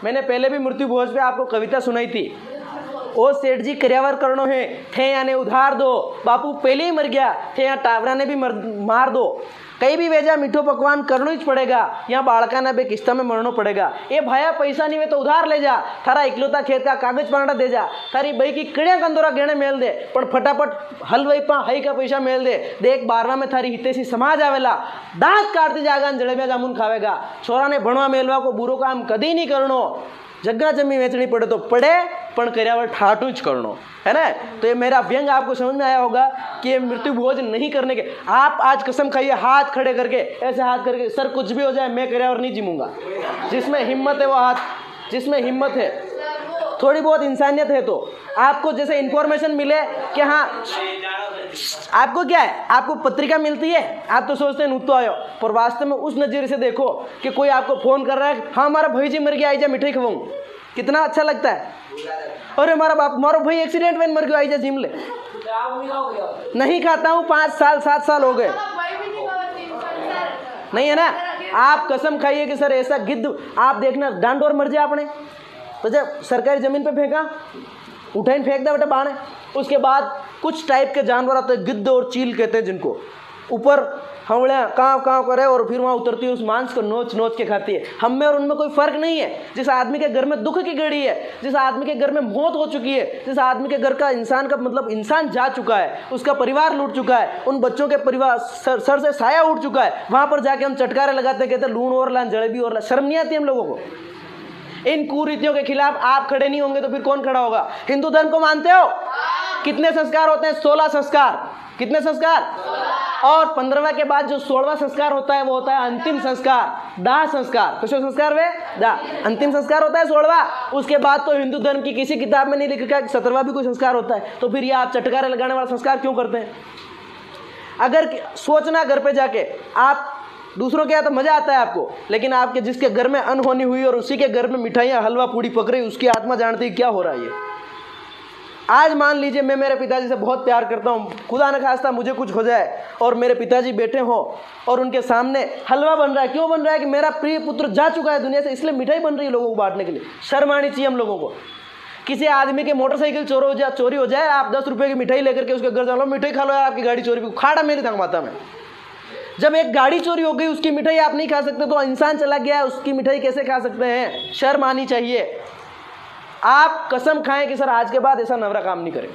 मैंने पहले भी मृत्यु भोज पे आपको कविता सुनाई थी। ओ सेठ जी कर्यावर करनो है थे याने उधार दो, बापू पहले ही मर गया थे यहाँ टावरा ने भी मार दो, कई भी वेजा मीठो पकवान करनो ही पड़ेगा, यहाँ बाड़का ना बे किस्ता में मरनो पड़ेगा। ए भाया पैसा नहीं वे तो उधार ले जा, थारा इकलौता खेत का कागज पांडा दे जा, थारी बई की कड़िया कंदोरा गहने मेल दे, पण फटाफट हलवाई पा हई का पैसा मेल दे, देख 12वां में थारी हितेशी समाज आवेला, दांत काटती जागा जलेबिया जामुन खावेगा। छोरा ने भणवा मेलवा को बुरो काम कदी नहीं करनो, जगह जमी वेचनी पड़े तो पड़े, पण कर्यावर ठाटू ज करनो, है ना। तो ये मेरा व्यंग आपको समझ में आया होगा कि ये मृत्यु भोज नहीं करने के। आप आज कसम खाइए हाथ खड़े करके, ऐसे हाथ करके, सर कुछ भी हो जाए मैं कर्यावर नहीं जिमूंगा। जिसमें हिम्मत है वो हाथ, जिसमें हिम्मत है, थोड़ी बहुत इंसानियत है, तो आपको जैसे इन्फॉर्मेशन मिले कि हाँ आपको क्या है, आपको पत्रिका मिलती है, आप तो सोचते हैं नूतो आयो, पर वास्तव में उस नज़रिए से देखो कि कोई आपको फोन कर रहा है, हाँ हमारा भाई जी मर गया, आई जा मिठाई खवाऊं, कितना अच्छा लगता है। अरे हमारा भाई एक्सीडेंट में मर गया, आई जा जिम ले। नहीं खाता हूँ 5 साल 7 साल हो गए, नहीं है ना। आप कसम खाइए कि सर ऐसा गिद्ध आप देखना, डांडोर मर जाए आपने तो जब सरकारी जमीन पे फेंका, उठाइन फेंक दे बेटा बाणे, उसके बाद कुछ टाइप के जानवर आते हैं, गिद्ध और चील कहते हैं जिनको, ऊपर हवड़ियाँ काँव काँव करे और फिर वहाँ उतरती है, उस मांस को नोच नोच के खाती है। हम में और उनमें कोई फर्क नहीं है। जिस आदमी के घर में दुख की घड़ी है, जिस आदमी के घर में मौत हो चुकी है, जिस आदमी के घर का इंसान का मतलब इंसान जा चुका है, उसका परिवार लूट चुका है, उन बच्चों के परिवार सर से साया उठ चुका है, वहाँ पर जाके हम चटकारे लगाते, कहते लूण और ला जलेबी और ला। शर्म नहीं आती हम लोगों को? इन कुरीतियों के खिलाफ आप खड़े नहीं होंगे तो फिर कौन खड़ा होगा? हिंदू धर्म को मानते हो? कितने संस्कार होते हैं? 16 संस्कार। कितने संस्कार? और 15वां के बाद जो 16वां संस्कार होता है वो होता है अंतिम संस्कार, दाह संस्कार। किसो संस्कार वे? दाह। अंतिम संस्कार होता है 16वां। उसके बाद तो हिंदू धर्म की किसी किताब में नहीं लिखा कि 17वां भी कोई संस्कार होता है। तो फिर ये आप चटकारे लगाने वाला संस्कार क्यों करते हैं? अगर सोचना घर पे जाके, आप दूसरों के यहाँ तो मजा आता है आपको, लेकिन आपके जिसके घर में अनहोनी हुई और उसी के घर में मिठाइयाँ हलवा पूड़ी पक रही, उसकी आत्मा जानती है क्या हो रहा है। ये आज मान लीजिए मैं मेरे पिताजी से बहुत प्यार करता हूँ, खुदा न खास्ता मुझे कुछ हो जाए और मेरे पिताजी बैठे हों और उनके सामने हलवा बन रहा है। क्यों बन रहा है? कि मेरा प्रिय पुत्र जा चुका है दुनिया से, इसलिए मिठाई बन रही है लोगों को बांटने के लिए। शर्म आनी चाहिए हम लोगों को। किसी आदमी के मोटरसाइकिल चोरी हो जाए, आप 10 रुपये की मिठाई लेकर के उसके घर जा लो, मिठाई खा लो यार, आपकी गाड़ी चोरी, खाड़ा मेरी था माता में। जब एक गाड़ी चोरी हो गई, उसकी मिठाई आप नहीं खा सकते, तो इंसान चला गया है, उसकी मिठाई कैसे खा सकते हैं? शर्म आनी चाहिए। आप कसम खाएं कि सर आज के बाद ऐसा नवरा काम नहीं करें।